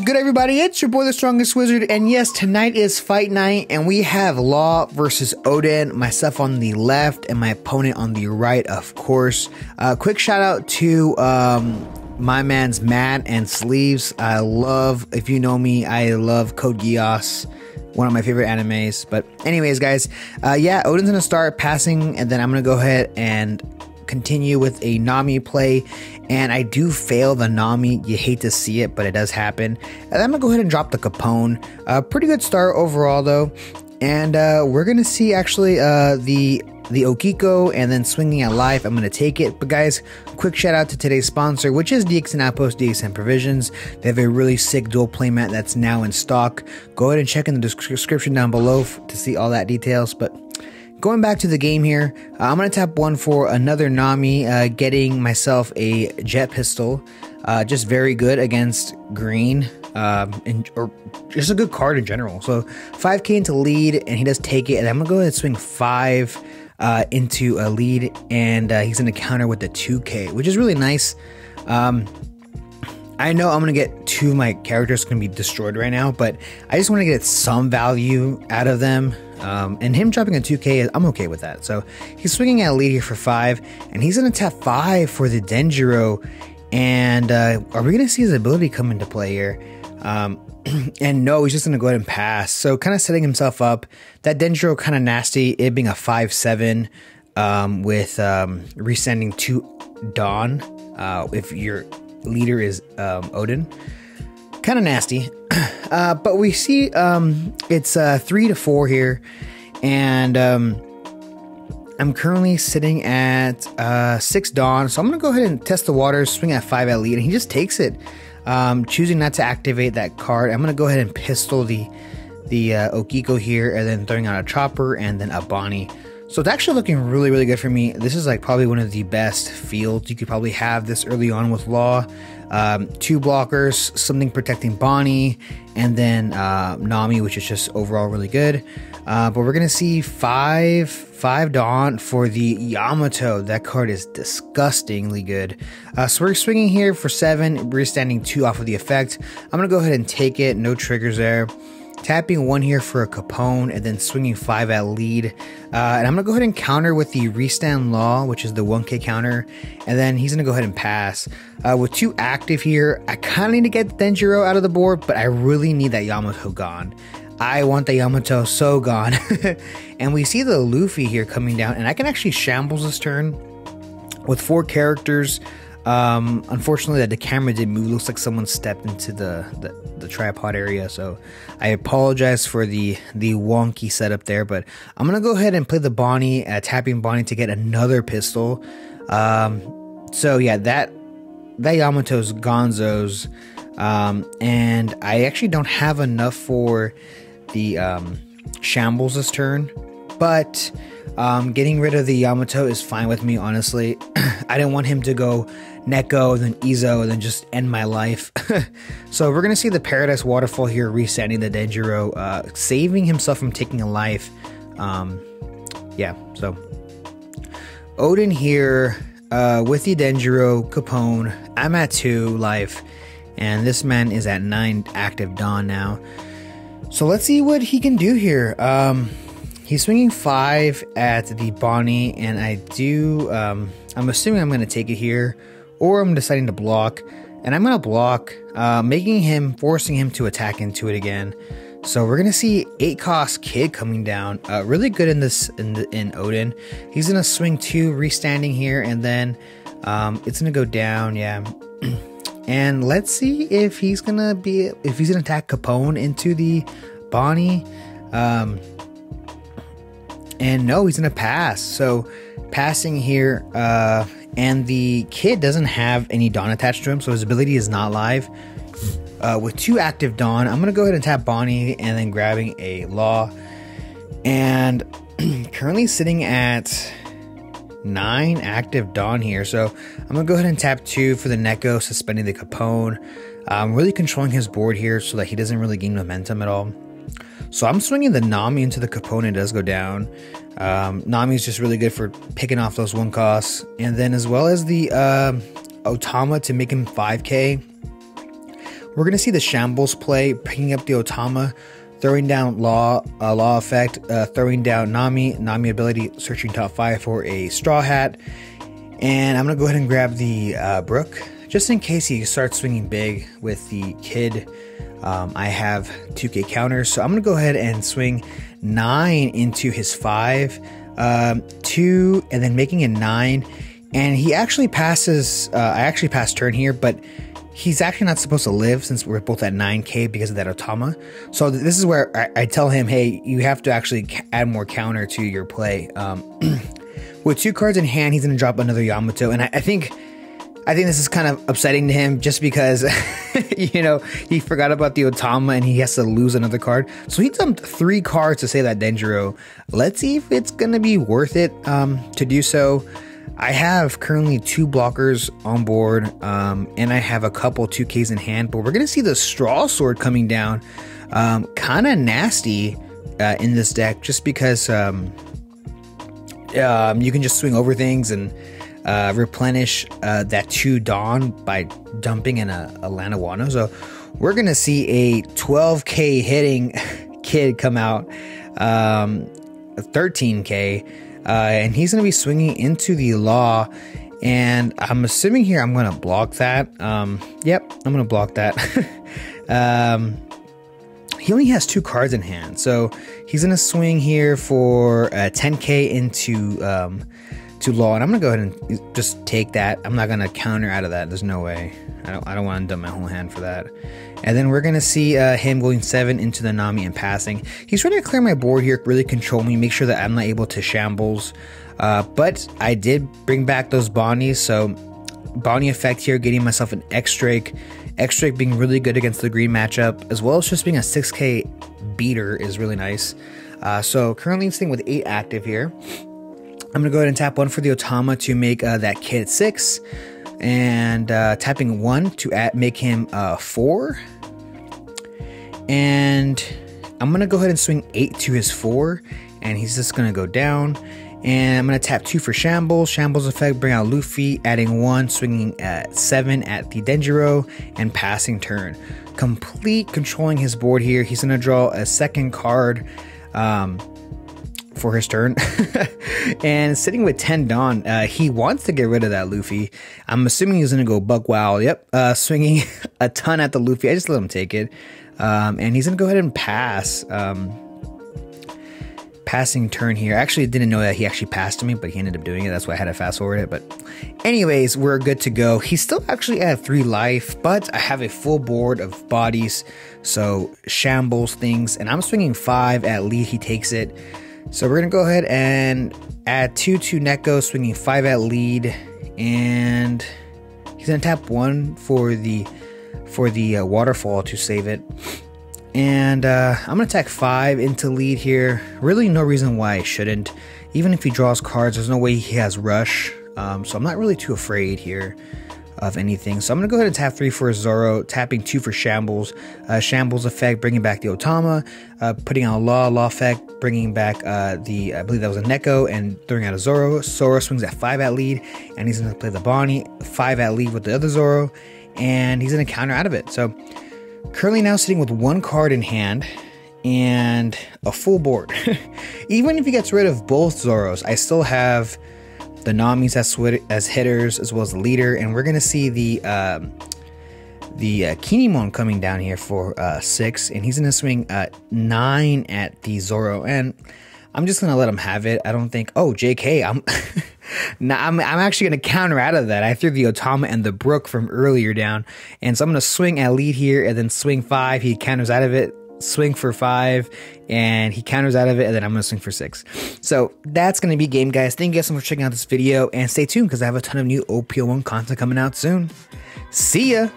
good, everybody? It's your boy, the Strongest Wizard, and yes, tonight is fight night, and we have Law versus Oden, myself on the left, and my opponent on the right, of course. Quick shout out to my man's Matt and Sleeves. I love, if you know me, I love Code Geass, one of my favorite animes. But anyways, guys, yeah, Oden's gonna start passing, and then I'm gonna go ahead and continue with a Nami play, and I do fail the Nami. You hate to see it, but it does happen. And I'm gonna go ahead and drop the Capone. Pretty good start overall though, and we're gonna see actually the Okiko, and then swinging at life. I'm gonna take it. But guys, quick shout out to today's sponsor, which is DXN Outpost, DXN Provisions. They have a really sick dual playmat that's now in stock. Go ahead and check in the description down below to see all that details. But going back to the game here, I'm going to tap one for another Nami, getting myself a jet pistol. Just very good against green, or just a good card in general. So 5k into lead, and he does take it. And I'm going to go ahead and swing 5 into a lead, and he's going to counter with the 2k, which is really nice. I know I'm going to get 2 of my characters going to be destroyed right now, but I just want to get some value out of them. And him dropping a 2k, I'm okay with that. So he's swinging at lead here for 5, and he's going to tap 5 for the Denjiro. And are we going to see his ability come into play here? And no, he's just going to go ahead and pass. So kind of setting himself up. That Denjiro kind of nasty, it being a 5/7 with resending to Dawn if your leader is Oden. Kind of nasty. But we see it's 3 to 4 here, and I'm currently sitting at 6 Dawn, so I'm gonna go ahead and test the waters, swing at 5 at lead, and he just takes it, choosing not to activate that card. I'm gonna go ahead and pistol the Okiko here, and then throwing out a chopper and then a Bonnie. So it's actually looking really, really good for me. This is like probably one of the best fields you could probably have this early on with Law. 2 blockers, something protecting Bonnie, and then Nami, which is just overall really good. But we're gonna see 5 Dawn for the Yamato. That card is disgustingly good. So we're swinging here for 7. We're standing 2 off of the effect. I'm gonna go ahead and take it. No triggers there. Tapping 1 here for a Capone, and then swinging 5 at lead. And I'm going to go ahead and counter with the Restand Law, which is the 1k counter. And then he's going to go ahead and pass. With 2 active here, I kind of need to get Denjiro out of the board, but I really need that Yamato gone. I want the Yamato so gone. And we see the Luffy here coming down, and I can actually shambles this turn with 4 characters. Unfortunately, the camera did move. Looks like someone stepped into the tripod area, so I apologize for the wonky setup there. But I'm gonna go ahead and play the Bonnie, tapping Bonnie to get another pistol. So yeah, that Yamato's Gonzo's, and I actually don't have enough for the shambles this turn, but getting rid of the Yamato is fine with me, honestly. I didn't want him to go Neko, then Izo, and then just end my life. So we're going to see the Paradise Waterfall here, resetting the Denjiro, saving himself from taking a life. Yeah, so Oden here with the Denjiro, Capone. I'm at 2 life, and this man is at 9 active Dawn now. So let's see what he can do here. He's swinging 5 at the Bonnie, and I'm assuming I'm going to take it here, or I'm deciding to block, and I'm going to block, forcing him to attack into it again. So we're going to see 8 cost Kid coming down, really good in Oden. He's going to swing 2, restanding here, and then it's going to go down, yeah. And let's see if he's going to attack Capone into the Bonnie. And no, he's going to pass. So passing here, and the Kid doesn't have any Dawn attached to him, so his ability is not live. With 2 active Dawn, I'm going to go ahead and tap Bonnie, and then grabbing a Law. And currently sitting at 9 active Dawn here. So I'm going to go ahead and tap 2 for the Neko, suspending the Capone. I'm really controlling his board here so that he doesn't really gain momentum at all. So I'm swinging the Nami into the Capone. It does go down. Nami is just really good for picking off those 1 costs. And then as well as the Otama to make him 5k. we're going to see the Shambles play, picking up the Otama, throwing down Law effect, throwing down Nami ability, searching top 5 for a Straw Hat. And I'm going to go ahead and grab the Brook, just in case he starts swinging big with the Kid. I have 2k counters, so I'm going to go ahead and swing 9 into his 5, 2, and then making it 9. And he actually passes, I actually passed turn here, but he's actually not supposed to live since we're both at 9k because of that Otama. So this is where I tell him, hey, you have to actually add more counter to your play. With 2 cards in hand, he's going to drop another Yamato, and I think this is kind of upsetting to him just because, you know, he forgot about the Otama and he has to lose another card. So he dumped 3 cards to say that Denjiro. Let's see if it's going to be worth it to do so. I have currently 2 blockers on board, and I have a couple 2Ks in hand, but we're going to see the Straw Sword coming down. Kind of nasty in this deck just because you can just swing over things and replenish that 2 Dawn by dumping in a Lanaguano. So we're going to see a 12k hitting Kid come out, 13k. And he's going to be swinging into the Law, and I'm assuming here I'm going to block that. Yep, I'm going to block that. He only has 2 cards in hand, so he's going to swing here for 10k into to Law, and I'm going to go ahead and just take that. I'm not going to counter out of that. There's no way. I don't want to dump my whole hand for that. And then we're going to see him going 7 into the Nami and passing. He's trying to clear my board here, really control me, make sure that I'm not able to Shambles. But I did bring back those Bonnies, so Bonnie effect here, getting myself an X-Drake. X-Drake being really good against the green matchup, as well as just being a 6k beater is really nice. So currently sitting with 8 active here. I'm going to go ahead and tap 1 for the Otama to make that Kid 6. And tapping 1 to make him 4. And I'm going to go ahead and swing 8 to his 4. And he's just going to go down. And I'm going to tap 2 for Shambles. Shambles effect, bring out Luffy, adding 1, swinging at 7 at the Denjiro, and passing turn. Complete controlling his board here. He's going to draw a second card for his turn. And sitting with 10 Dawn, he wants to get rid of that Luffy. I'm assuming he's going to go Buck Wild. Yep, swinging a ton at the Luffy. I just let him take it. And he's going to go ahead and pass. Passing turn here. I actually didn't know that he actually passed to me, but he ended up doing it. That's why I had to fast forward it. But anyways, we're good to go. He's still actually at 3 life, but I have a full board of bodies. So Shambles things. And I'm swinging 5 at lead. He takes it. So we're going to go ahead and add 2 to Neko, swinging 5 at lead. And he's going to tap 1 for the waterfall to save it. And I'm going to attack 5 into lead here. Really no reason why I shouldn't. Even if he draws cards, there's no way he has rush. So I'm not really too afraid here of anything. So I'm going to go ahead and tap 3 for Zoro, tapping 2 for Shambles. Shambles effect, bringing back the Otama, putting out Law effect, bringing back I believe that was a Neko, and throwing out a Zoro. Zoro swings at 5 at lead, and he's going to play the Bonnie, 5 at lead with the other Zoro, and he's going to counter out of it. So currently now sitting with 1 card in hand and a full board. Even if he gets rid of both Zoros, I still have the Namis as hitters, as well as the leader, and we're going to see the Kinemon coming down here for 6, and he's going to swing 9 at the Zoro, and I'm just going to let him have it. I don't think, oh, JK, I'm actually going to counter out of that. I threw the Otama and the Brook from earlier down, and so I'm going to swing at lead here, and then swing 5, he counters out of it, swing for 5, and he counters out of it, and then I'm going to swing for 6. So that's going to be game, guys. Thank you guys so much for checking out this video, and stay tuned because I have a ton of new OP01 content coming out soon. See ya!